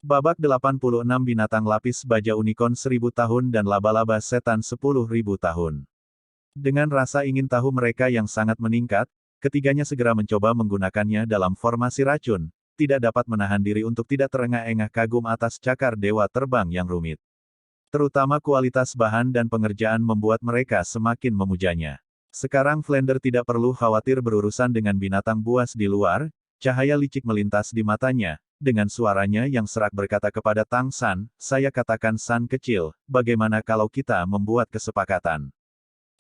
Babak 86 binatang lapis baja unicorn 1000 tahun dan laba-laba setan 10.000 tahun. Dengan rasa ingin tahu mereka yang sangat meningkat, ketiganya segera mencoba menggunakannya dalam formasi racun, tidak dapat menahan diri untuk tidak terengah-engah kagum atas cakar dewa terbang yang rumit. Terutama kualitas bahan dan pengerjaan membuat mereka semakin memujanya. Sekarang Flander tidak perlu khawatir berurusan dengan binatang buas di luar, cahaya licik melintas di matanya. Dengan suaranya yang serak berkata kepada Tang San, saya katakan San kecil, bagaimana kalau kita membuat kesepakatan?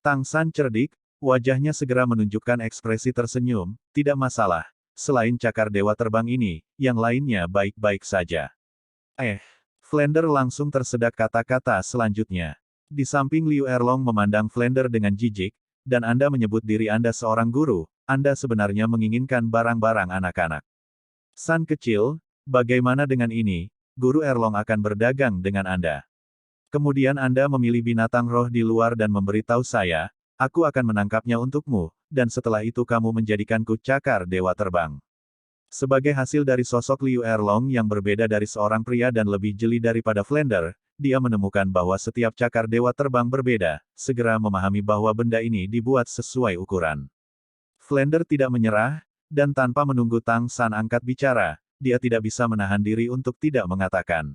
Tang San cerdik, wajahnya segera menunjukkan ekspresi tersenyum, tidak masalah. Selain cakar dewa terbang ini, yang lainnya baik-baik saja. Flander langsung tersedak kata-kata selanjutnya. Di samping Liu Erlong memandang Flander dengan jijik, dan Anda menyebut diri Anda seorang guru, Anda sebenarnya menginginkan barang-barang anak-anak. San kecil, bagaimana dengan ini, Guru Erlong akan berdagang dengan Anda. Kemudian Anda memilih binatang roh di luar dan memberitahu saya, aku akan menangkapnya untukmu, dan setelah itu kamu menjadikanku cakar dewa terbang. Sebagai hasil dari sosok Liu Erlong yang berbeda dari seorang pria dan lebih jeli daripada Flander, dia menemukan bahwa setiap cakar dewa terbang berbeda, segera memahami bahwa benda ini dibuat sesuai ukuran. Flander tidak menyerah, dan tanpa menunggu Tang San angkat bicara, dia tidak bisa menahan diri untuk tidak mengatakan.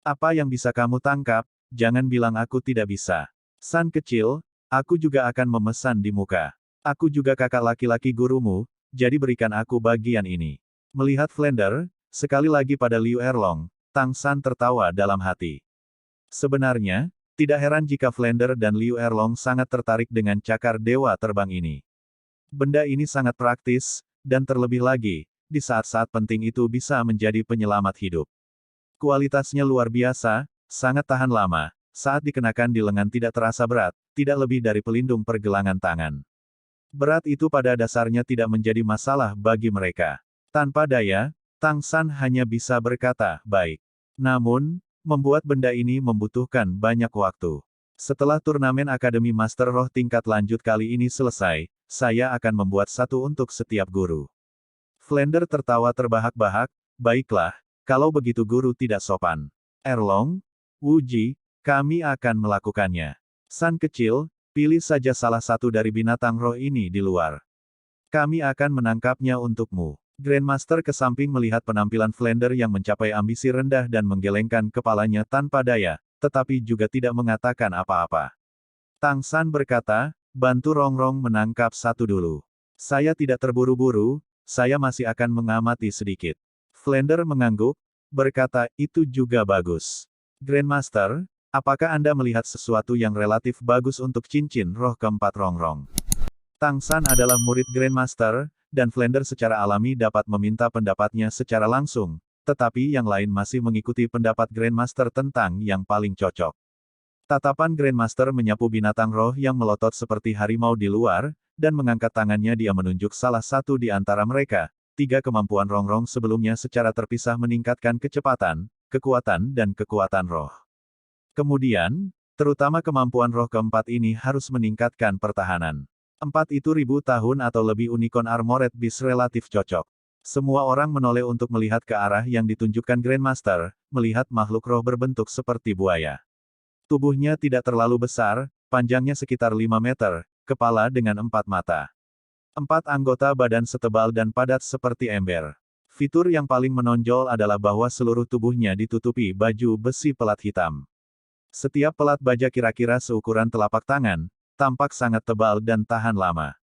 Apa yang bisa kamu tangkap? Jangan bilang aku tidak bisa. San kecil, aku juga akan memesan di muka. Aku juga kakak laki-laki gurumu, jadi berikan aku bagian ini. Melihat Flander, sekali lagi pada Liu Erlong, Tang San tertawa dalam hati. Sebenarnya, tidak heran jika Flander dan Liu Erlong sangat tertarik dengan cakar dewa terbang ini. Benda ini sangat praktis, dan terlebih lagi, di saat-saat penting itu bisa menjadi penyelamat hidup. Kualitasnya luar biasa, sangat tahan lama, saat dikenakan di lengan tidak terasa berat, tidak lebih dari pelindung pergelangan tangan. Berat itu pada dasarnya tidak menjadi masalah bagi mereka. Tanpa daya, Tang San hanya bisa berkata, baik. Namun, membuat benda ini membutuhkan banyak waktu. Setelah turnamen Akademi Master Roh tingkat lanjut kali ini selesai, saya akan membuat satu untuk setiap guru. Flander tertawa terbahak-bahak, baiklah, kalau begitu guru tidak sopan. Erlong, Wuji, kami akan melakukannya. San kecil, pilih saja salah satu dari binatang roh ini di luar. Kami akan menangkapnya untukmu. Grandmaster ke samping melihat penampilan Flander yang mencapai ambisi rendah dan menggelengkan kepalanya tanpa daya, tetapi juga tidak mengatakan apa-apa. Tang San berkata, bantu Rongrong menangkap satu dulu. Saya tidak terburu-buru, saya masih akan mengamati sedikit. Flander mengangguk, berkata, itu juga bagus. Grandmaster, apakah Anda melihat sesuatu yang relatif bagus untuk cincin roh keempat Rongrong? Tang San adalah murid Grandmaster, dan Flander secara alami dapat meminta pendapatnya secara langsung, tetapi yang lain masih mengikuti pendapat Grandmaster tentang yang paling cocok. Tatapan Grandmaster menyapu binatang roh yang melotot seperti harimau di luar, dan mengangkat tangannya dia menunjuk salah satu di antara mereka. Tiga kemampuan Rongrong sebelumnya secara terpisah meningkatkan kecepatan, kekuatan dan kekuatan roh. Kemudian, terutama kemampuan roh keempat ini harus meningkatkan pertahanan. Empat itu 1000 tahun atau lebih Unicorn Armored Beast relatif cocok. Semua orang menoleh untuk melihat ke arah yang ditunjukkan Grandmaster, melihat makhluk roh berbentuk seperti buaya. Tubuhnya tidak terlalu besar, panjangnya sekitar 5 meter, kepala dengan 4 mata. 4 anggota badan setebal dan padat seperti ember. Fitur yang paling menonjol adalah bahwa seluruh tubuhnya ditutupi baju besi pelat hitam. Setiap pelat baja kira-kira seukuran telapak tangan, tampak sangat tebal dan tahan lama.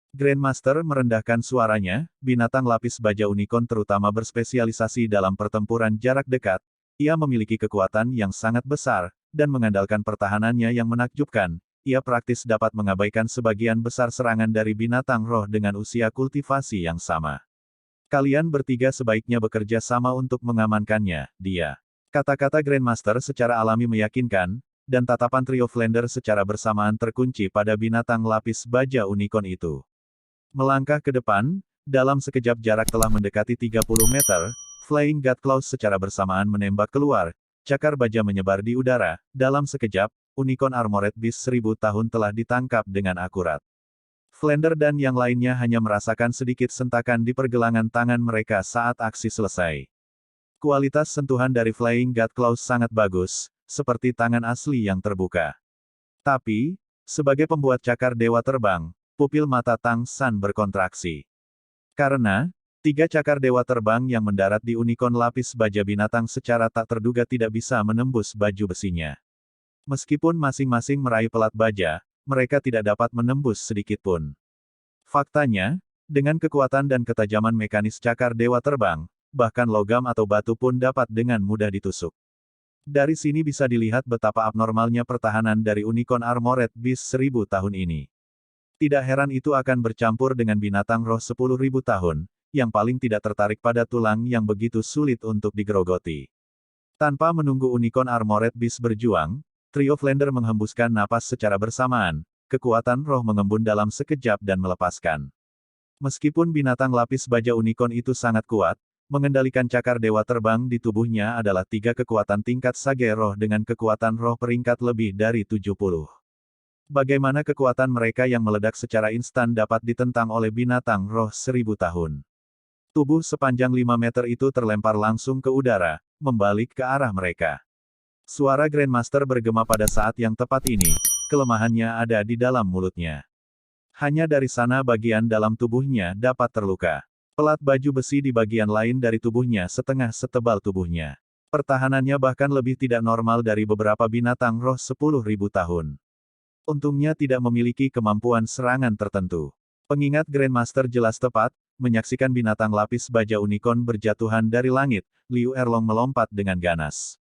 Grandmaster merendahkan suaranya, binatang lapis baja unicorn terutama berspesialisasi dalam pertempuran jarak dekat. Ia memiliki kekuatan yang sangat besar, dan mengandalkan pertahanannya yang menakjubkan, ia praktis dapat mengabaikan sebagian besar serangan dari binatang roh dengan usia kultivasi yang sama. Kalian bertiga sebaiknya bekerja sama untuk mengamankannya, dia. Kata-kata Grandmaster secara alami meyakinkan, dan tatapan trio Flander secara bersamaan terkunci pada binatang lapis baja unicorn itu. Melangkah ke depan, dalam sekejap jarak telah mendekati 30 meter, Flying God Claws secara bersamaan menembak keluar, cakar baja menyebar di udara, dalam sekejap, Unicorn Armored Beast 1000 tahun telah ditangkap dengan akurat. Flander dan yang lainnya hanya merasakan sedikit sentakan di pergelangan tangan mereka saat aksi selesai. Kualitas sentuhan dari Flying God Claws sangat bagus, seperti tangan asli yang terbuka. Tapi, sebagai pembuat cakar dewa terbang, pupil mata Tang San berkontraksi. Karena, tiga cakar dewa terbang yang mendarat di unicorn lapis baja binatang secara tak terduga tidak bisa menembus baju besinya. Meskipun masing-masing meraih pelat baja, mereka tidak dapat menembus sedikit pun. Faktanya, dengan kekuatan dan ketajaman mekanis cakar dewa terbang, bahkan logam atau batu pun dapat dengan mudah ditusuk. Dari sini bisa dilihat betapa abnormalnya pertahanan dari Unicorn Armored Beast 1000 tahun ini. Tidak heran itu akan bercampur dengan binatang roh 10.000 tahun, yang paling tidak tertarik pada tulang yang begitu sulit untuk digerogoti. Tanpa menunggu Unicorn Armored Beast berjuang, trio Flander menghembuskan napas secara bersamaan, kekuatan roh mengembun dalam sekejap dan melepaskan. Meskipun binatang lapis baja unicorn itu sangat kuat, mengendalikan cakar dewa terbang di tubuhnya adalah tiga kekuatan tingkat sage roh dengan kekuatan roh peringkat lebih dari 70. Bagaimana kekuatan mereka yang meledak secara instan dapat ditentang oleh binatang roh 1000 tahun? Tubuh sepanjang 5 meter itu terlempar langsung ke udara, membalik ke arah mereka. Suara Grandmaster bergema pada saat yang tepat ini, kelemahannya ada di dalam mulutnya. Hanya dari sana bagian dalam tubuhnya dapat terluka. Pelat baju besi di bagian lain dari tubuhnya setengah setebal tubuhnya. Pertahanannya bahkan lebih tidak normal dari beberapa binatang roh 10.000 tahun. Untungnya tidak memiliki kemampuan serangan tertentu. Pengingat Grandmaster jelas tepat, menyaksikan binatang lapis baja unicorn berjatuhan dari langit, Liu Erlong melompat dengan ganas.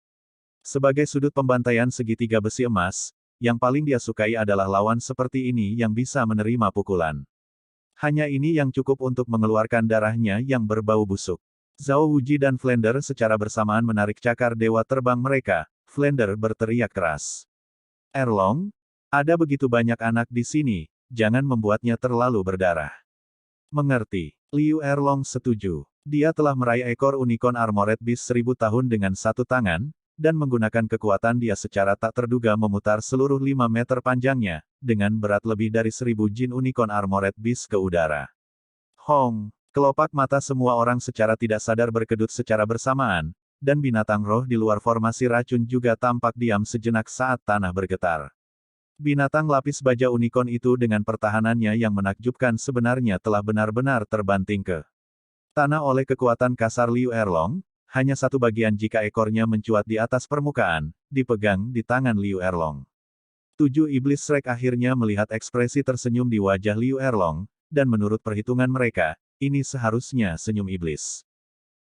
Sebagai sudut pembantaian segitiga besi emas, yang paling dia sukai adalah lawan seperti ini yang bisa menerima pukulan. Hanya ini yang cukup untuk mengeluarkan darahnya yang berbau busuk. Zhao Wuji dan Flander secara bersamaan menarik cakar dewa terbang mereka. Flander berteriak keras. Erlong, ada begitu banyak anak di sini, jangan membuatnya terlalu berdarah. Mengerti. Liu Erlong setuju. Dia telah meraih ekor Unicorn Armored Beast 1000 tahun dengan satu tangan, dan menggunakan kekuatan dia secara tak terduga memutar seluruh 5 meter panjangnya, dengan berat lebih dari 1000 Jin Unicorn Armored Beast ke udara. Hong, kelopak mata semua orang secara tidak sadar berkedut secara bersamaan, dan binatang roh di luar formasi racun juga tampak diam sejenak saat tanah bergetar. Binatang lapis baja unicorn itu dengan pertahanannya yang menakjubkan sebenarnya telah benar-benar terbanting ke tanah oleh kekuatan kasar Liu Erlong. Hanya satu bagian jika ekornya mencuat di atas permukaan, dipegang di tangan Liu Erlong. 7 iblis Shrek akhirnya melihat ekspresi tersenyum di wajah Liu Erlong, dan menurut perhitungan mereka, ini seharusnya senyum iblis.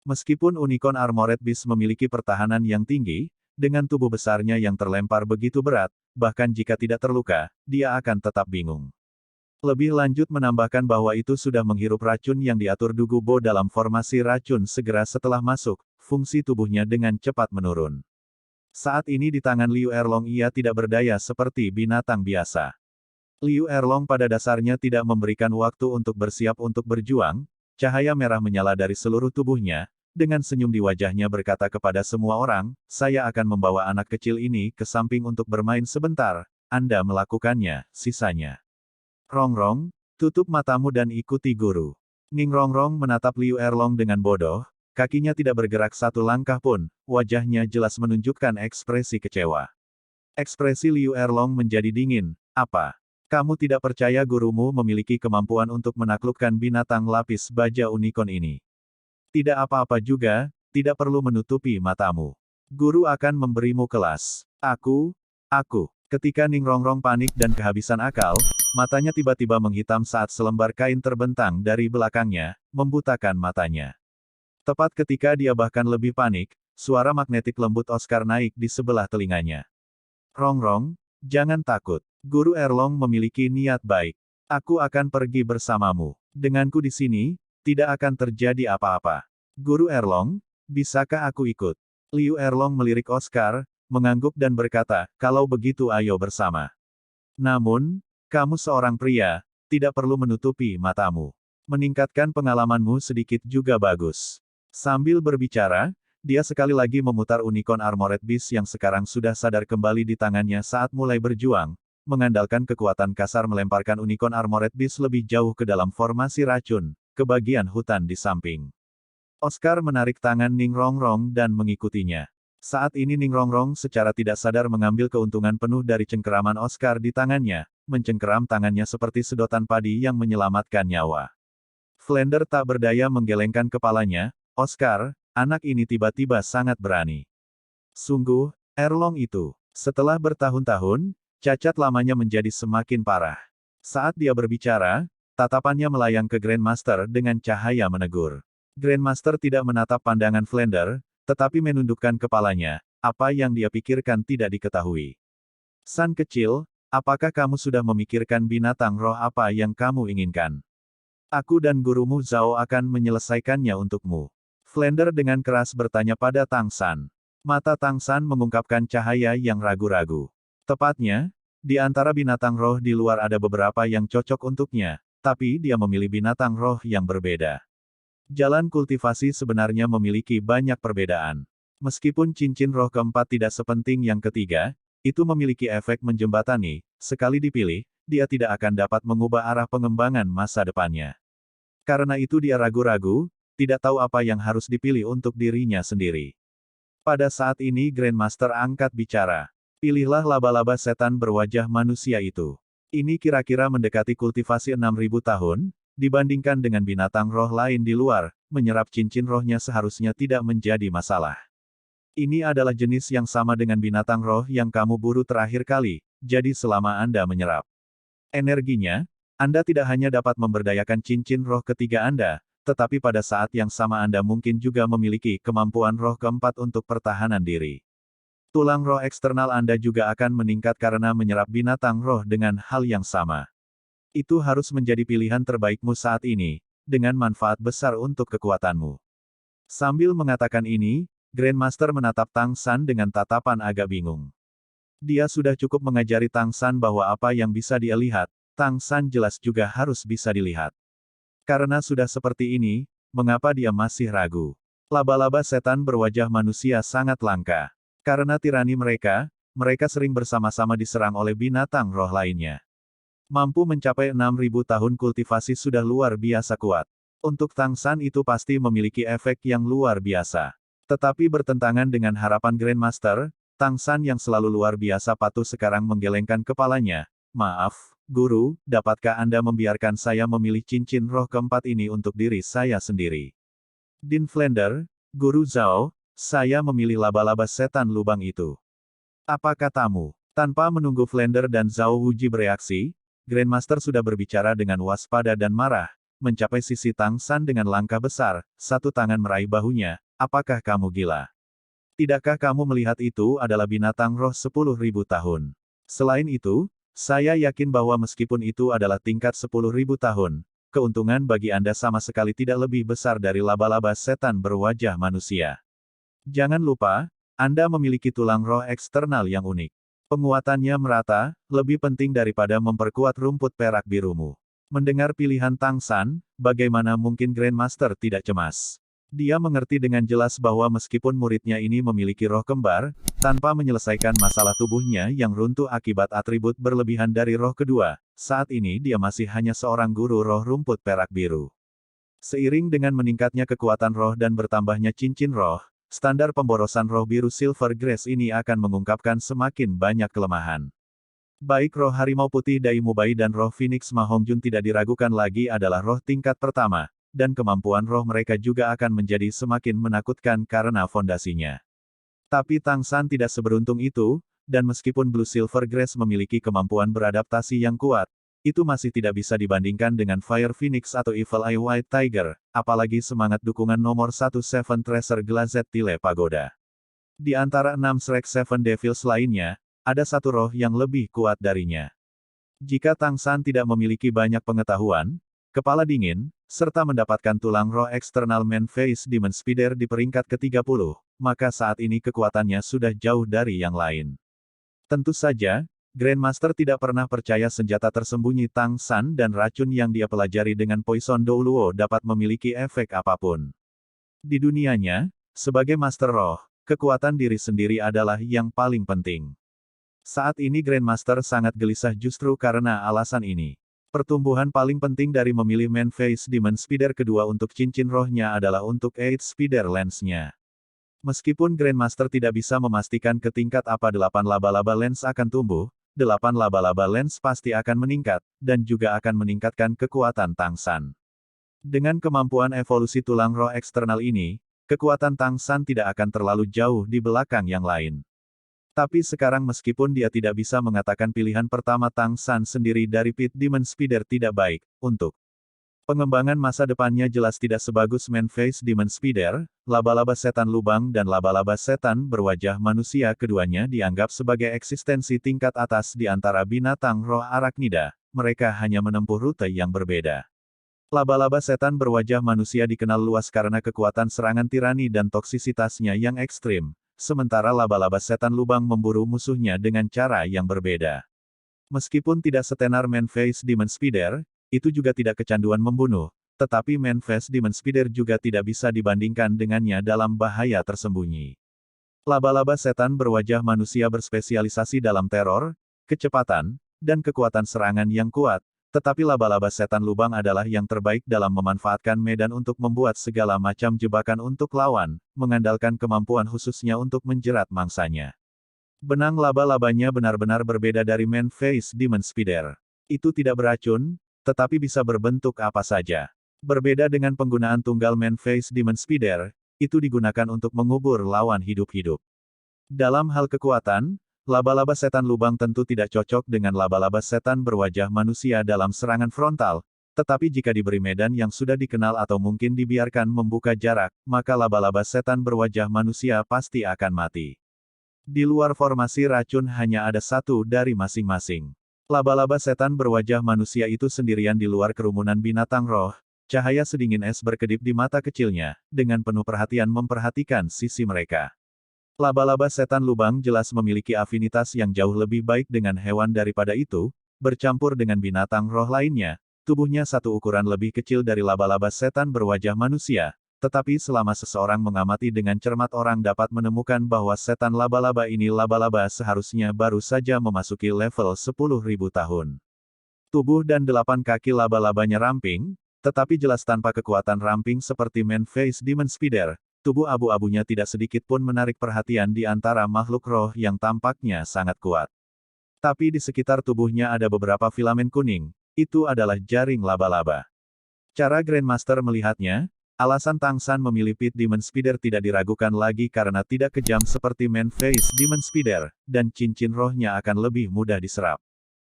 Meskipun Unicorn Armored Beast memiliki pertahanan yang tinggi, dengan tubuh besarnya yang terlempar begitu berat, bahkan jika tidak terluka, dia akan tetap bingung. Lebih lanjut menambahkan bahwa itu sudah menghirup racun yang diatur Dugu Bo dalam formasi racun segera setelah masuk, fungsi tubuhnya dengan cepat menurun. Saat ini di tangan Liu Erlong ia tidak berdaya seperti binatang biasa. Liu Erlong pada dasarnya tidak memberikan waktu untuk bersiap untuk berjuang, cahaya merah menyala dari seluruh tubuhnya, dengan senyum di wajahnya berkata kepada semua orang, saya akan membawa anak kecil ini ke samping untuk bermain sebentar, Anda melakukannya, sisanya. Rongrong, tutup matamu dan ikuti guru. Ning Rongrong menatap Liu Erlong dengan bodoh, kakinya tidak bergerak satu langkah pun, wajahnya jelas menunjukkan ekspresi kecewa. Ekspresi Liu Erlong menjadi dingin, apa? Kamu tidak percaya gurumu memiliki kemampuan untuk menaklukkan binatang lapis baja unicorn ini? Tidak apa-apa juga, tidak perlu menutupi matamu. Guru akan memberimu kelas. Aku. Ketika Ning Rongrong panik dan kehabisan akal, matanya tiba-tiba menghitam saat selembar kain terbentang dari belakangnya, membutakan matanya. Tepat ketika dia bahkan lebih panik, suara magnetik lembut Oscar naik di sebelah telinganya. Rongrong, jangan takut. Guru Erlong memiliki niat baik. Aku akan pergi bersamamu. Denganku di sini, tidak akan terjadi apa-apa. Guru Erlong, bisakah aku ikut? Liu Erlong melirik Oscar, mengangguk dan berkata, kalau begitu ayo bersama. Namun, kamu seorang pria, tidak perlu menutupi matamu. Meningkatkan pengalamanmu sedikit juga bagus. Sambil berbicara, dia sekali lagi memutar Unicorn Armored Beast yang sekarang sudah sadar kembali di tangannya saat mulai berjuang, mengandalkan kekuatan kasar melemparkan Unicorn Armored Beast lebih jauh ke dalam formasi racun, ke bagian hutan di samping. Oscar menarik tangan Ning Rongrong dan mengikutinya. Saat ini Ning Rongrong secara tidak sadar mengambil keuntungan penuh dari cengkeraman Oscar di tangannya, mencengkeram tangannya seperti sedotan padi yang menyelamatkan nyawa. Flander tak berdaya menggelengkan kepalanya. Oscar, anak ini tiba-tiba sangat berani. Sungguh, Erlong itu. Setelah bertahun-tahun, cacat lamanya menjadi semakin parah. Saat dia berbicara, tatapannya melayang ke Grandmaster dengan cahaya menegur. Grandmaster tidak menatap pandangan Flander, tetapi menundukkan kepalanya. Apa yang dia pikirkan tidak diketahui. San kecil, apakah kamu sudah memikirkan binatang roh apa yang kamu inginkan? Aku dan gurumu Zhao akan menyelesaikannya untukmu. Flander dengan keras bertanya pada Tang San. Mata Tang San mengungkapkan cahaya yang ragu-ragu. Tepatnya, di antara binatang roh di luar ada beberapa yang cocok untuknya, tapi dia memilih binatang roh yang berbeda. Jalan kultivasi sebenarnya memiliki banyak perbedaan. Meskipun cincin roh keempat tidak sepenting yang ketiga, itu memiliki efek menjembatani. Sekali dipilih, dia tidak akan dapat mengubah arah pengembangan masa depannya. Karena itu dia ragu-ragu, tidak tahu apa yang harus dipilih untuk dirinya sendiri. Pada saat ini Grandmaster angkat bicara. Pilihlah laba-laba setan berwajah manusia itu. Ini kira-kira mendekati kultivasi 6.000 tahun, dibandingkan dengan binatang roh lain di luar, menyerap cincin rohnya seharusnya tidak menjadi masalah. Ini adalah jenis yang sama dengan binatang roh yang kamu buru terakhir kali, jadi selama Anda menyerap energinya, Anda tidak hanya dapat memberdayakan cincin roh ketiga Anda, tetapi pada saat yang sama Anda mungkin juga memiliki kemampuan roh keempat untuk pertahanan diri. Tulang roh eksternal Anda juga akan meningkat karena menyerap binatang roh dengan hal yang sama. Itu harus menjadi pilihan terbaikmu saat ini, dengan manfaat besar untuk kekuatanmu. Sambil mengatakan ini, Grandmaster menatap Tang San dengan tatapan agak bingung. Dia sudah cukup mengajari Tang San bahwa apa yang bisa dia lihat, Tang San jelas juga harus bisa dilihat. Karena sudah seperti ini, mengapa dia masih ragu? Laba-laba setan berwajah manusia sangat langka. Karena tirani mereka sering bersama-sama diserang oleh binatang roh lainnya. Mampu mencapai 6.000 tahun kultivasi sudah luar biasa kuat. Untuk Tang San itu pasti memiliki efek yang luar biasa. Tetapi bertentangan dengan harapan Grandmaster, Tang San yang selalu luar biasa patuh sekarang menggelengkan kepalanya. Maaf, Guru, dapatkah Anda membiarkan saya memilih cincin roh keempat ini untuk diri saya sendiri? Din Flander, Guru Zhao, saya memilih laba-laba setan lubang itu. Apa katamu? Tanpa menunggu Flander dan Zhao Wuji bereaksi, Grandmaster sudah berbicara dengan waspada dan marah, mencapai sisi Tang San dengan langkah besar, satu tangan meraih bahunya. Apakah kamu gila? Tidakkah kamu melihat itu adalah binatang roh 10.000 tahun? Selain itu, saya yakin bahwa meskipun itu adalah tingkat 10.000 tahun, keuntungan bagi Anda sama sekali tidak lebih besar dari laba-laba setan berwajah manusia. Jangan lupa, Anda memiliki tulang roh eksternal yang unik. Penguatannya merata, lebih penting daripada memperkuat rumput perak birumu. Mendengar pilihan Tang San, bagaimana mungkin Grandmaster tidak cemas? Dia mengerti dengan jelas bahwa meskipun muridnya ini memiliki roh kembar, tanpa menyelesaikan masalah tubuhnya yang runtuh akibat atribut berlebihan dari roh kedua, saat ini dia masih hanya seorang guru roh rumput perak biru. Seiring dengan meningkatnya kekuatan roh dan bertambahnya cincin roh, standar pemborosan roh biru Silver Grace ini akan mengungkapkan semakin banyak kelemahan. Baik roh harimau putih Dai Mubai dan roh Phoenix Ma Hongjun tidak diragukan lagi adalah roh tingkat pertama, dan kemampuan roh mereka juga akan menjadi semakin menakutkan karena fondasinya. Tapi Tang San tidak seberuntung itu, dan meskipun Blue Silver Grace memiliki kemampuan beradaptasi yang kuat, itu masih tidak bisa dibandingkan dengan Fire Phoenix atau Evil Eye White Tiger, apalagi semangat dukungan nomor 1 Seven Treasure Glazed Tile Pagoda. Di antara 6 Shrek Seven Devils lainnya, ada satu roh yang lebih kuat darinya. Jika Tang San tidak memiliki banyak pengetahuan, kepala dingin, serta mendapatkan tulang roh eksternal Man Face Demon Spider di peringkat ke-30, maka saat ini kekuatannya sudah jauh dari yang lain. Tentu saja, Grandmaster tidak pernah percaya senjata tersembunyi Tang San dan racun yang dia pelajari dengan Poison Douluo dapat memiliki efek apapun. Di dunianya, sebagai Master Roh, kekuatan diri sendiri adalah yang paling penting. Saat ini Grandmaster sangat gelisah justru karena alasan ini. Pertumbuhan paling penting dari memilih Man Face Demon Speeder kedua untuk cincin rohnya adalah untuk Eight Speeder Lens-nya. Meskipun Grandmaster tidak bisa memastikan ke tingkat apa 8 laba-laba lens akan tumbuh, 8 laba-laba lens pasti akan meningkat, dan juga akan meningkatkan kekuatan Tang San. Dengan kemampuan evolusi tulang roh eksternal ini, kekuatan Tang San tidak akan terlalu jauh di belakang yang lain. Tapi sekarang meskipun dia tidak bisa mengatakan pilihan pertama Tang San sendiri dari Pit Demon Speeder tidak baik, untuk pengembangan masa depannya jelas tidak sebagus Man Face Demon Speeder, laba-laba setan lubang dan laba-laba setan berwajah manusia keduanya dianggap sebagai eksistensi tingkat atas di antara binatang roh Arachnida, mereka hanya menempuh rute yang berbeda. Laba-laba setan berwajah manusia dikenal luas karena kekuatan serangan tirani dan toksisitasnya yang ekstrim. Sementara laba-laba setan lubang memburu musuhnya dengan cara yang berbeda. Meskipun tidak setenar Man Face Demon Speeder, itu juga tidak kecanduan membunuh, tetapi Man Face Demon Speeder juga tidak bisa dibandingkan dengannya dalam bahaya tersembunyi. Laba-laba setan berwajah manusia berspesialisasi dalam teror, kecepatan, dan kekuatan serangan yang kuat, tetapi laba-laba setan lubang adalah yang terbaik dalam memanfaatkan medan untuk membuat segala macam jebakan untuk lawan, mengandalkan kemampuan khususnya untuk menjerat mangsanya. Benang laba-labanya benar-benar berbeda dari Man Face Demon Speeder. Itu tidak beracun, tetapi bisa berbentuk apa saja. Berbeda dengan penggunaan tunggal Man Face Demon Speeder, itu digunakan untuk mengubur lawan hidup-hidup. Dalam hal kekuatan, laba-laba setan lubang tentu tidak cocok dengan laba-laba setan berwajah manusia dalam serangan frontal, tetapi jika diberi medan yang sudah dikenal atau mungkin dibiarkan membuka jarak, maka laba-laba setan berwajah manusia pasti akan mati. Di luar formasi racun hanya ada satu dari masing-masing. Laba-laba setan berwajah manusia itu sendirian di luar kerumunan binatang roh, cahaya sedingin es berkedip di mata kecilnya, dengan penuh perhatian memperhatikan sisi mereka. Laba-laba setan lubang jelas memiliki afinitas yang jauh lebih baik dengan hewan daripada itu, bercampur dengan binatang roh lainnya, tubuhnya satu ukuran lebih kecil dari laba-laba setan berwajah manusia, tetapi selama seseorang mengamati dengan cermat orang dapat menemukan bahwa setan laba-laba ini laba-laba seharusnya baru saja memasuki level 10.000 tahun. Tubuh dan 8 kaki laba-labanya ramping, tetapi jelas tanpa kekuatan ramping seperti Man Face Demon Speeder. Tubuh abu-abunya tidak sedikit pun menarik perhatian di antara makhluk roh yang tampaknya sangat kuat. Tapi di sekitar tubuhnya ada beberapa filamen kuning, itu adalah jaring laba-laba. Cara Grandmaster melihatnya, alasan Tang San memilih Pit Demon Speeder tidak diragukan lagi karena tidak kejam seperti Man Face Demon Speeder, dan cincin rohnya akan lebih mudah diserap.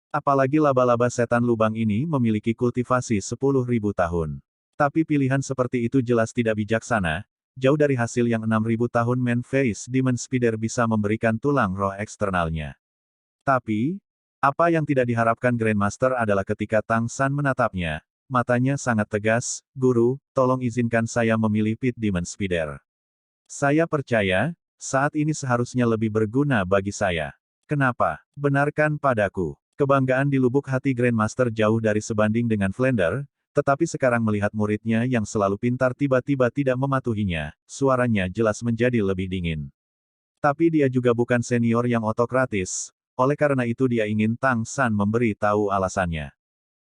Apalagi laba-laba setan lubang ini memiliki kultivasi 10.000 tahun. Tapi pilihan seperti itu jelas tidak bijaksana. Jauh dari hasil yang 6.000 tahun Man Face Demon Speeder bisa memberikan tulang roh eksternalnya. Tapi, apa yang tidak diharapkan Grandmaster adalah ketika Tang San menatapnya, matanya sangat tegas, "Guru, tolong izinkan saya memilih Pit Demon Speeder. Saya percaya, saat ini seharusnya lebih berguna bagi saya. Kenapa? Benarkan padaku." Kebanggaan di lubuk hati Grandmaster jauh dari sebanding dengan Flander, tetapi sekarang melihat muridnya yang selalu pintar tiba-tiba tidak mematuhinya, suaranya jelas menjadi lebih dingin. Tapi dia juga bukan senior yang otokratis, oleh karena itu dia ingin Tang San memberi tahu alasannya.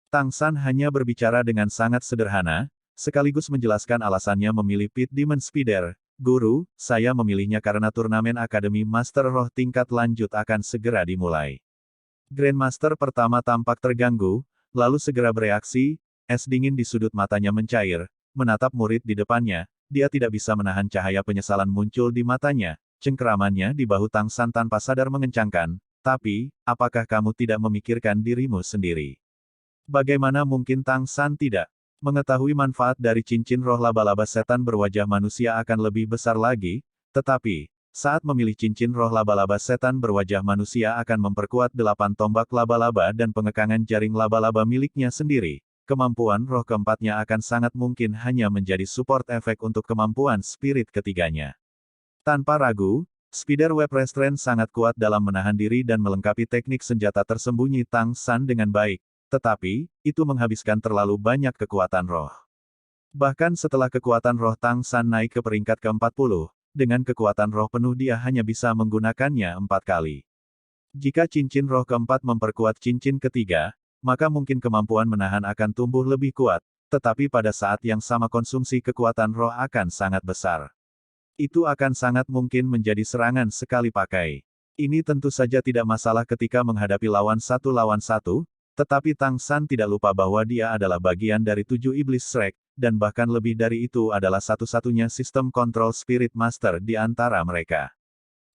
Tang San hanya berbicara dengan sangat sederhana, sekaligus menjelaskan alasannya memilih Pit Demon Speeder. "Guru, saya memilihnya karena turnamen Akademi Master Roh tingkat lanjut akan segera dimulai." Grandmaster pertama tampak terganggu, lalu segera bereaksi. Es dingin di sudut matanya mencair, menatap murid di depannya, dia tidak bisa menahan cahaya penyesalan muncul di matanya, cengkeramannya di bahu Tang San tanpa sadar mengencangkan, "Tapi, apakah kamu tidak memikirkan dirimu sendiri?" Bagaimana mungkin Tang San tidak mengetahui manfaat dari cincin roh laba-laba setan berwajah manusia akan lebih besar lagi, tetapi, saat memilih cincin roh laba-laba setan berwajah manusia akan memperkuat 8 tombak laba-laba dan pengekangan jaring laba-laba miliknya sendiri. Kemampuan roh keempatnya akan sangat mungkin hanya menjadi support efek untuk kemampuan spirit ketiganya. Tanpa ragu, Spider Web Restraint sangat kuat dalam menahan diri dan melengkapi teknik senjata tersembunyi Tang San dengan baik, tetapi, itu menghabiskan terlalu banyak kekuatan roh. Bahkan setelah kekuatan roh Tang San naik ke peringkat ke-40, dengan kekuatan roh penuh dia hanya bisa menggunakannya 4 kali. Jika cincin roh keempat memperkuat cincin ketiga, maka mungkin kemampuan menahan akan tumbuh lebih kuat, tetapi pada saat yang sama konsumsi kekuatan roh akan sangat besar. Itu akan sangat mungkin menjadi serangan sekali pakai. Ini tentu saja tidak masalah ketika menghadapi lawan satu, tetapi Tang San tidak lupa bahwa dia adalah bagian dari 7 iblis Shrek, dan bahkan lebih dari itu adalah satu-satunya sistem kontrol Spirit Master di antara mereka.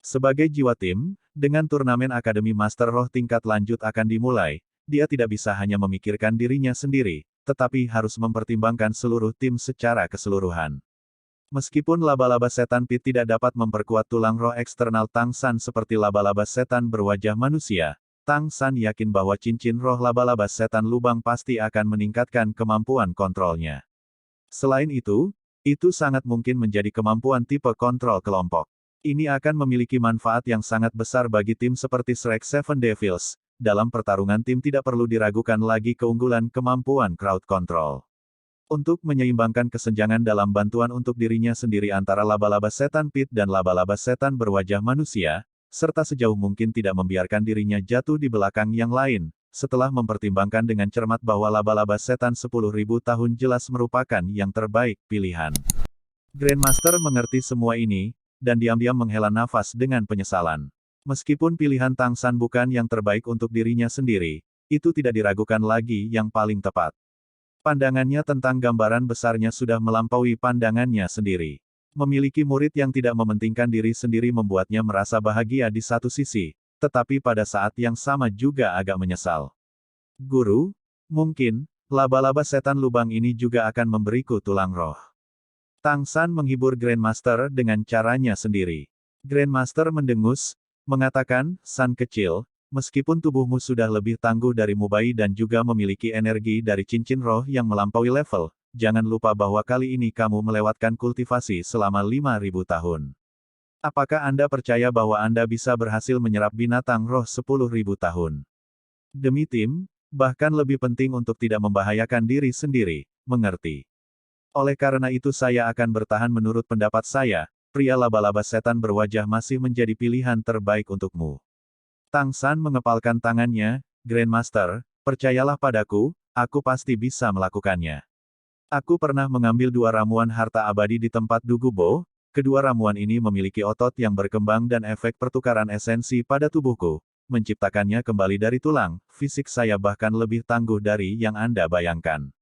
Sebagai jiwa tim, dengan turnamen Akademi Master Roh tingkat lanjut akan dimulai, dia tidak bisa hanya memikirkan dirinya sendiri, tetapi harus mempertimbangkan seluruh tim secara keseluruhan. Meskipun laba-laba setan pit tidak dapat memperkuat tulang roh eksternal Tang San seperti laba-laba setan berwajah manusia, Tang San yakin bahwa cincin roh laba-laba setan lubang pasti akan meningkatkan kemampuan kontrolnya. Selain itu sangat mungkin menjadi kemampuan tipe kontrol kelompok. Ini akan memiliki manfaat yang sangat besar bagi tim seperti Shrek Seven Devils. Dalam pertarungan tim tidak perlu diragukan lagi keunggulan kemampuan crowd control. Untuk menyeimbangkan kesenjangan dalam bantuan untuk dirinya sendiri antara laba-laba setan pit dan laba-laba setan berwajah manusia, serta sejauh mungkin tidak membiarkan dirinya jatuh di belakang yang lain, setelah mempertimbangkan dengan cermat bahwa laba-laba setan 10.000 tahun jelas merupakan yang terbaik pilihan. Grandmaster mengerti semua ini, dan diam-diam menghela nafas dengan penyesalan. Meskipun pilihan Tang San bukan yang terbaik untuk dirinya sendiri, itu tidak diragukan lagi yang paling tepat. Pandangannya tentang gambaran besarnya sudah melampaui pandangannya sendiri. Memiliki murid yang tidak mementingkan diri sendiri membuatnya merasa bahagia di satu sisi, tetapi pada saat yang sama juga agak menyesal. Guru, mungkin, laba-laba setan lubang ini juga akan memberiku tulang roh. Tang San menghibur Grandmaster dengan caranya sendiri. Grandmaster mendengus, mengatakan, San kecil, meskipun tubuhmu sudah lebih tangguh dari Mubai dan juga memiliki energi dari cincin roh yang melampaui level, jangan lupa bahwa kali ini kamu melewatkan kultivasi selama 5.000 tahun. Apakah Anda percaya bahwa Anda bisa berhasil menyerap binatang roh 10.000 tahun? Demi tim, bahkan lebih penting untuk tidak membahayakan diri sendiri, mengerti? Oleh karena itu saya akan bertahan menurut pendapat saya, pria laba-laba setan berwajah masih menjadi pilihan terbaik untukmu. Tang San mengepalkan tangannya, Grandmaster, percayalah padaku, aku pasti bisa melakukannya. Aku pernah mengambil 2 ramuan harta abadi di tempat Dugubo, kedua ramuan ini memiliki otot yang berkembang dan efek pertukaran esensi pada tubuhku, menciptakannya kembali dari tulang, fisik saya bahkan lebih tangguh dari yang Anda bayangkan.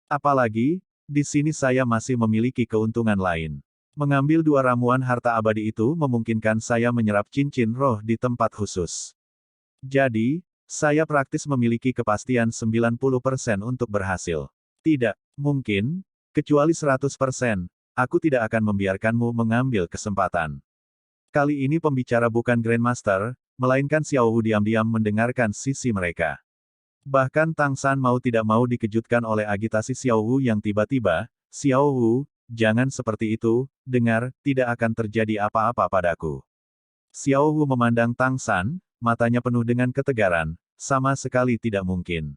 Apalagi, di sini saya masih memiliki keuntungan lain. Mengambil 2 ramuan harta abadi itu memungkinkan saya menyerap cincin roh di tempat khusus. Jadi, saya praktis memiliki kepastian 90% untuk berhasil. Tidak mungkin, kecuali 100%, aku tidak akan membiarkanmu mengambil kesempatan. Kali ini pembicara bukan Grandmaster, melainkan Xiao Wu diam-diam mendengarkan sisi mereka. Bahkan Tang San mau tidak mau dikejutkan oleh agitasi Xiao Wu yang tiba-tiba, Xiao Wu, jangan seperti itu, dengar, tidak akan terjadi apa-apa padaku. Xiao Wu memandang Tang San, matanya penuh dengan ketegaran, sama sekali tidak mungkin.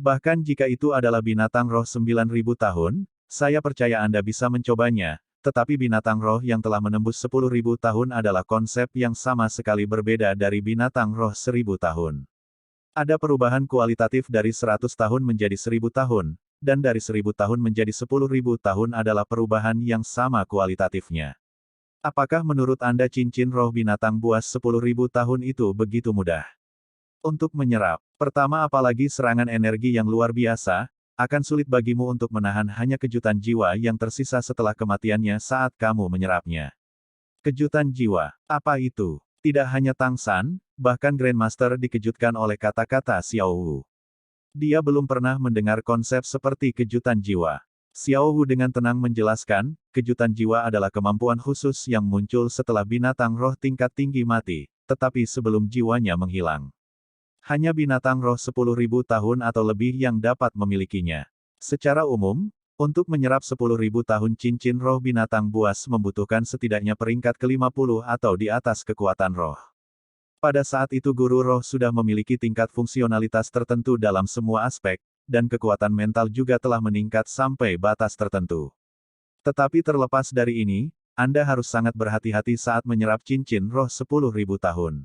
Bahkan jika itu adalah binatang roh 9.000 tahun, saya percaya Anda bisa mencobanya, tetapi binatang roh yang telah menembus 10.000 tahun adalah konsep yang sama sekali berbeda dari binatang roh 1.000 tahun. Ada perubahan kualitatif dari 100 tahun menjadi 1.000 tahun, dan dari 1.000 tahun menjadi 10.000 tahun adalah perubahan yang sama kualitatifnya. Apakah menurut Anda cincin roh binatang buas 10.000 tahun itu begitu mudah untuk menyerap? Pertama, apalagi serangan energi yang luar biasa, akan sulit bagimu untuk menahan hanya kejutan jiwa yang tersisa setelah kematiannya saat kamu menyerapnya. Kejutan jiwa, apa itu? Tidak hanya Tang San, bahkan Grandmaster dikejutkan oleh kata-kata Xiao Wu. Dia belum pernah mendengar konsep seperti kejutan jiwa. Xiao Wu dengan tenang menjelaskan, kejutan jiwa adalah kemampuan khusus yang muncul setelah binatang roh tingkat tinggi mati, tetapi sebelum jiwanya menghilang. Hanya binatang roh 10.000 tahun atau lebih yang dapat memilikinya. Secara umum, untuk menyerap 10.000 tahun cincin roh binatang buas membutuhkan setidaknya peringkat ke-50 atau di atas kekuatan roh. Pada saat itu guru roh sudah memiliki tingkat fungsionalitas tertentu dalam semua aspek, dan kekuatan mental juga telah meningkat sampai batas tertentu. Tetapi terlepas dari ini, Anda harus sangat berhati-hati saat menyerap cincin roh 10.000 tahun.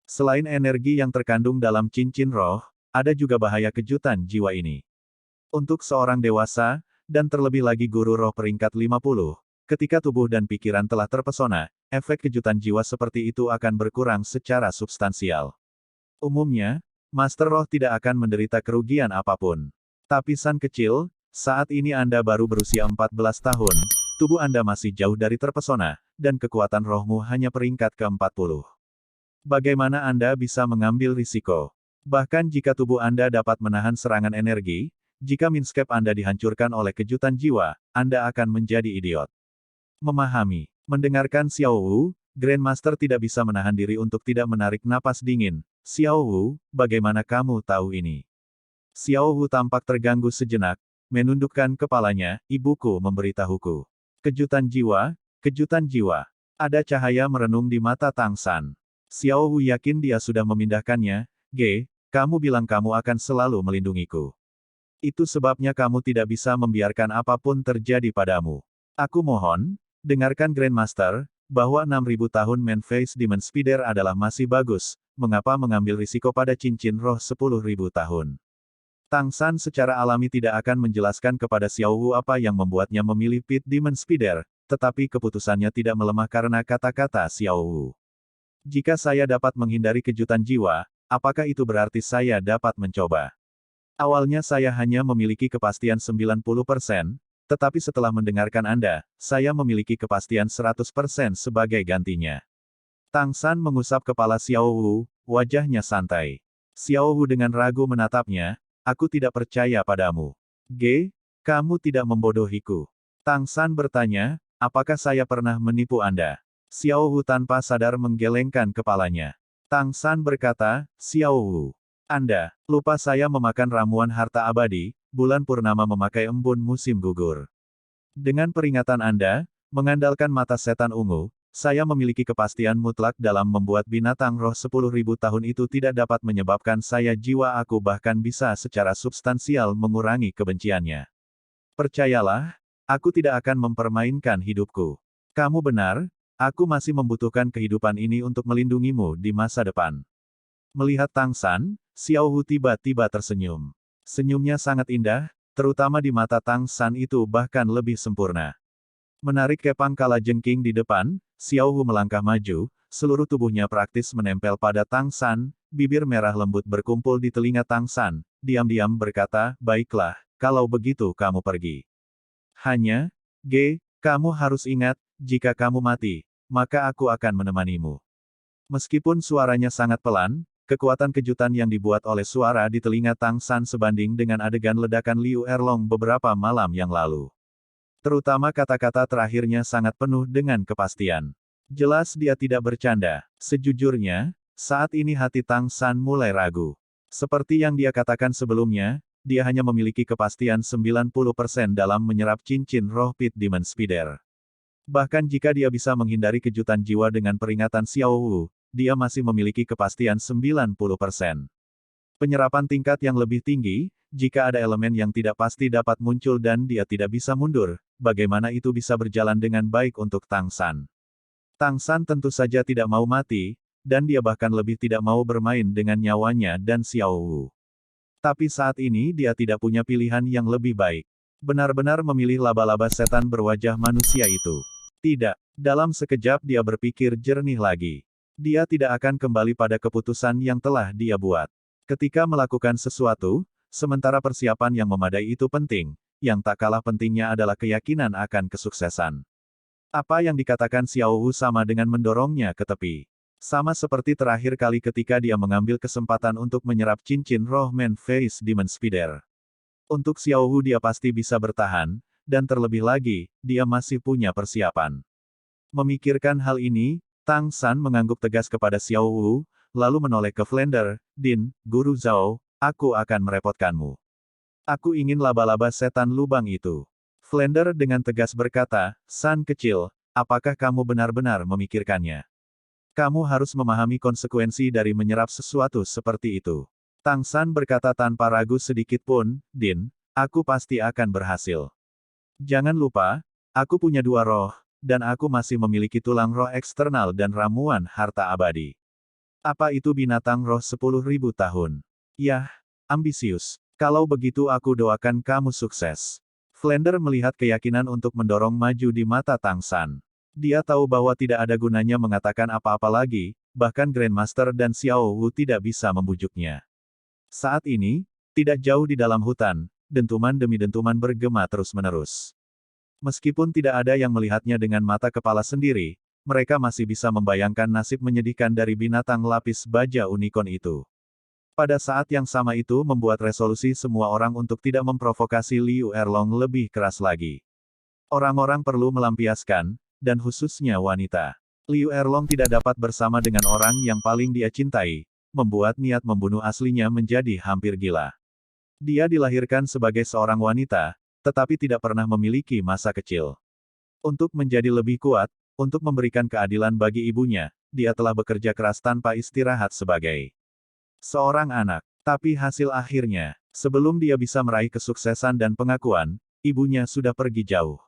Selain energi yang terkandung dalam cincin roh, ada juga bahaya kejutan jiwa ini. Untuk seorang dewasa, dan terlebih lagi guru roh peringkat 50, ketika tubuh dan pikiran telah terpesona, efek kejutan jiwa seperti itu akan berkurang secara substansial. Umumnya, Master Roh tidak akan menderita kerugian apapun. Tapi San kecil, saat ini Anda baru berusia 14 tahun, tubuh Anda masih jauh dari terpesona, dan kekuatan rohmu hanya peringkat ke-40. Bagaimana Anda bisa mengambil risiko? Bahkan jika tubuh Anda dapat menahan serangan energi, jika minscape Anda dihancurkan oleh kejutan jiwa, Anda akan menjadi idiot. Memahami. Mendengarkan Xiao Wu, Grandmaster tidak bisa menahan diri untuk tidak menarik napas dingin. Xiao Wu, bagaimana kamu tahu ini? Xiao Wu tampak terganggu sejenak, menundukkan kepalanya, ibuku memberitahuku. Kejutan jiwa, kejutan jiwa. Ada cahaya merenung di mata Tang San. Xiao Wu yakin dia sudah memindahkannya. Kamu bilang kamu akan selalu melindungiku. Itu sebabnya kamu tidak bisa membiarkan apapun terjadi padamu. Aku mohon, dengarkan Grandmaster, bahwa 6.000 tahun Man-Face Demon Spider adalah masih bagus, mengapa mengambil risiko pada cincin roh 10.000 tahun? Tang San secara alami tidak akan menjelaskan kepada Xiao Wu apa yang membuatnya memilih Pit Demon Spider, tetapi keputusannya tidak melemah karena kata-kata Xiao Wu. Jika saya dapat menghindari kejutan jiwa, apakah itu berarti saya dapat mencoba? Awalnya saya hanya memiliki kepastian 90%, tetapi setelah mendengarkan Anda, saya memiliki kepastian 100% sebagai gantinya. Tang San mengusap kepala Xiao Wu, wajahnya santai. Xiao Wu dengan ragu menatapnya. Aku tidak percaya padamu. Kamu tidak membodohiku. Tang San bertanya, apakah saya pernah menipu Anda? Xiao Wu tanpa sadar menggelengkan kepalanya. Tang San berkata, Xiao Wu, Anda, lupa saya memakan ramuan harta abadi, bulan purnama memakai embun musim gugur. Dengan peringatan Anda, mengandalkan mata setan ungu, saya memiliki kepastian mutlak dalam membuat binatang roh 10.000 tahun itu tidak dapat menyebabkan saya jiwa aku bahkan bisa secara substansial mengurangi kebenciannya. Percayalah, aku tidak akan mempermainkan hidupku. Kamu benar, aku masih membutuhkan kehidupan ini untuk melindungimu di masa depan. Melihat Tang San, Xiao Wu tiba-tiba tersenyum. Senyumnya sangat indah, terutama di mata Tang San itu bahkan lebih sempurna. Menarik kepang kalajengking di depan, Xiao Wu melangkah maju, seluruh tubuhnya praktis menempel pada Tang San, bibir merah lembut berkumpul di telinga Tang San, diam-diam berkata, baiklah, kalau begitu kamu pergi. Hanya, kamu harus ingat, jika kamu mati, maka aku akan menemanimu. Meskipun suaranya sangat pelan, kekuatan kejutan yang dibuat oleh suara di telinga Tang San sebanding dengan adegan ledakan Liu Erlong beberapa malam yang lalu. Terutama kata-kata terakhirnya sangat penuh dengan kepastian. Jelas dia tidak bercanda. Sejujurnya, saat ini hati Tang San mulai ragu. Seperti yang dia katakan sebelumnya, dia hanya memiliki kepastian 90% dalam menyerap cincin roh Pit Demon Spider. Bahkan jika dia bisa menghindari kejutan jiwa dengan peringatan Xiao Wu, dia masih memiliki kepastian 90%. Penyerapan tingkat yang lebih tinggi, jika ada elemen yang tidak pasti dapat muncul dan dia tidak bisa mundur, bagaimana itu bisa berjalan dengan baik untuk Tang San? Tang San tentu saja tidak mau mati, dan dia bahkan lebih tidak mau bermain dengan nyawanya dan Xiao Wu. Tapi saat ini dia tidak punya pilihan yang lebih baik. Benar-benar memilih laba-laba setan berwajah manusia itu. Tidak, dalam sekejap dia berpikir jernih lagi. Dia tidak akan kembali pada keputusan yang telah dia buat. Ketika melakukan sesuatu, sementara persiapan yang memadai itu penting, yang tak kalah pentingnya adalah keyakinan akan kesuksesan. Apa yang dikatakan Xiao Wu sama dengan mendorongnya ke tepi. Sama seperti terakhir kali ketika dia mengambil kesempatan untuk menyerap cincin roh Man-Face Demon Spider. Untuk Xiao Wu dia pasti bisa bertahan, dan terlebih lagi, dia masih punya persiapan. Memikirkan hal ini, Tang San mengangguk tegas kepada Xiao Wu, lalu menoleh ke Flender, Guru Zhao, aku akan merepotkanmu. Aku ingin laba-laba setan lubang itu. Flender dengan tegas berkata, San kecil, apakah kamu benar-benar memikirkannya? Kamu harus memahami konsekuensi dari menyerap sesuatu seperti itu. Tang San berkata tanpa ragu sedikit pun, aku pasti akan berhasil. Jangan lupa, aku punya 2 roh, dan aku masih memiliki tulang roh eksternal dan ramuan harta abadi. Apa itu binatang roh 10.000 tahun? Yah, ambisius. Kalau begitu aku doakan kamu sukses. Flander melihat keyakinan untuk mendorong maju di mata Tang San. Dia tahu bahwa tidak ada gunanya mengatakan apa-apa lagi, bahkan Grandmaster dan Xiao Wu tidak bisa membujuknya. Saat ini, tidak jauh di dalam hutan, dentuman demi dentuman bergema terus-menerus. Meskipun tidak ada yang melihatnya dengan mata kepala sendiri, mereka masih bisa membayangkan nasib menyedihkan dari binatang lapis baja unicorn itu. Pada saat yang sama itu membuat resolusi semua orang untuk tidak memprovokasi Liu Erlong lebih keras lagi. Orang-orang perlu melampiaskan, dan khususnya wanita. Liu Erlong tidak dapat bersama dengan orang yang paling dia cintai, membuat niat membunuh aslinya menjadi hampir gila. Dia dilahirkan sebagai seorang wanita, tetapi tidak pernah memiliki masa kecil. Untuk menjadi lebih kuat, untuk memberikan keadilan bagi ibunya, dia telah bekerja keras tanpa istirahat sebagai seorang anak. Tapi hasil akhirnya, sebelum dia bisa meraih kesuksesan dan pengakuan, ibunya sudah pergi jauh.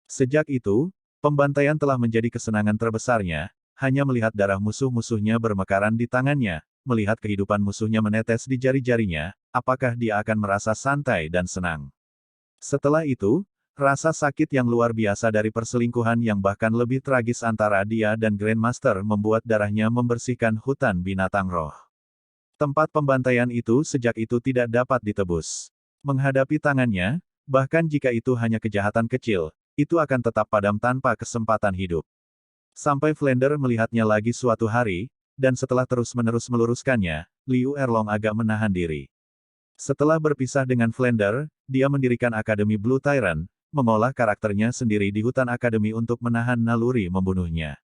Sejak itu, pembantaian telah menjadi kesenangan terbesarnya, hanya melihat darah musuh-musuhnya bermekaran di tangannya, melihat kehidupan musuhnya menetes di jari-jarinya, apakah dia akan merasa santai dan senang. Setelah itu, rasa sakit yang luar biasa dari perselingkuhan yang bahkan lebih tragis antara dia dan Grandmaster membuat darahnya membersihkan hutan binatang roh. Tempat pembantaian itu sejak itu tidak dapat ditebus. Menghadapi tangannya, bahkan jika itu hanya kejahatan kecil, itu akan tetap padam tanpa kesempatan hidup. Sampai Flander melihatnya lagi suatu hari, dan setelah terus-menerus meluruskannya, Liu Erlong agak menahan diri. Setelah berpisah dengan Flander, dia mendirikan Akademi Blue Tyrant, mengolah karakternya sendiri di hutan akademi untuk menahan naluri membunuhnya.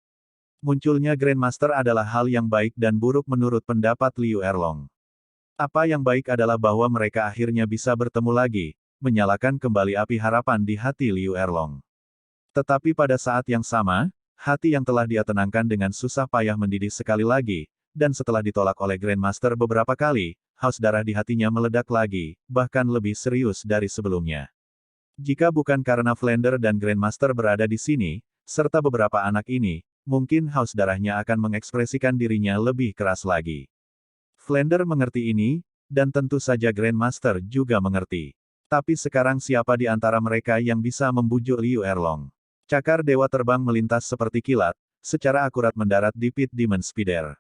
Munculnya Grandmaster adalah hal yang baik dan buruk menurut pendapat Liu Erlong. Apa yang baik adalah bahwa mereka akhirnya bisa bertemu lagi, menyalakan kembali api harapan di hati Liu Erlong. Tetapi pada saat yang sama, hati yang telah dia tenangkan dengan susah payah mendidih sekali lagi, dan setelah ditolak oleh Grandmaster beberapa kali, haus darah di hatinya meledak lagi, bahkan lebih serius dari sebelumnya. Jika bukan karena Flander dan Grandmaster berada di sini, serta beberapa anak ini, mungkin haus darahnya akan mengekspresikan dirinya lebih keras lagi. Flander mengerti ini, dan tentu saja Grandmaster juga mengerti. Tapi sekarang siapa di antara mereka yang bisa membujuk Liu Erlong? Cakar dewa terbang melintas seperti kilat, secara akurat mendarat di Pit Demon Spider.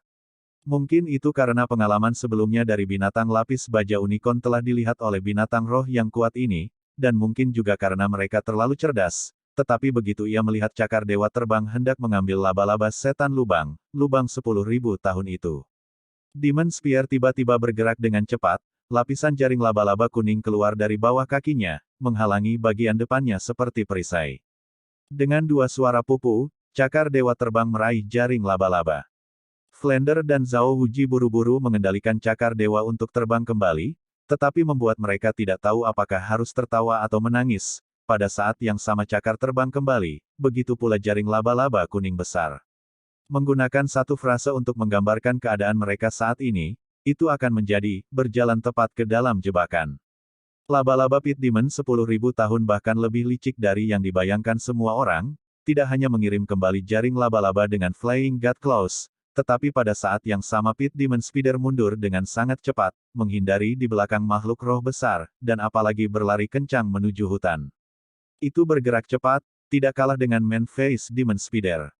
Mungkin itu karena pengalaman sebelumnya dari binatang lapis baja unicorn telah dilihat oleh binatang roh yang kuat ini, dan mungkin juga karena mereka terlalu cerdas. Tetapi begitu ia melihat cakar dewa terbang hendak mengambil laba-laba setan lubang 10.000 tahun itu. Demon Spear tiba-tiba bergerak dengan cepat, lapisan jaring laba-laba kuning keluar dari bawah kakinya, menghalangi bagian depannya seperti perisai. Dengan dua suara pupu, cakar dewa terbang meraih jaring laba-laba. Flander dan Zhao Wuji buru-buru mengendalikan cakar dewa untuk terbang kembali, tetapi membuat mereka tidak tahu apakah harus tertawa atau menangis. Pada saat yang sama cakar terbang kembali, begitu pula jaring laba-laba kuning besar. Menggunakan satu frase untuk menggambarkan keadaan mereka saat ini, itu akan menjadi, berjalan tepat ke dalam jebakan. Laba-laba Pit Demon 10.000 tahun bahkan lebih licik dari yang dibayangkan semua orang, tidak hanya mengirim kembali jaring laba-laba dengan Flying God Claws, tetapi pada saat yang sama Pit Demon Spider mundur dengan sangat cepat, menghindari di belakang makhluk roh besar, dan apalagi berlari kencang menuju hutan. Itu bergerak cepat, tidak kalah dengan Man-Face Demon Spider.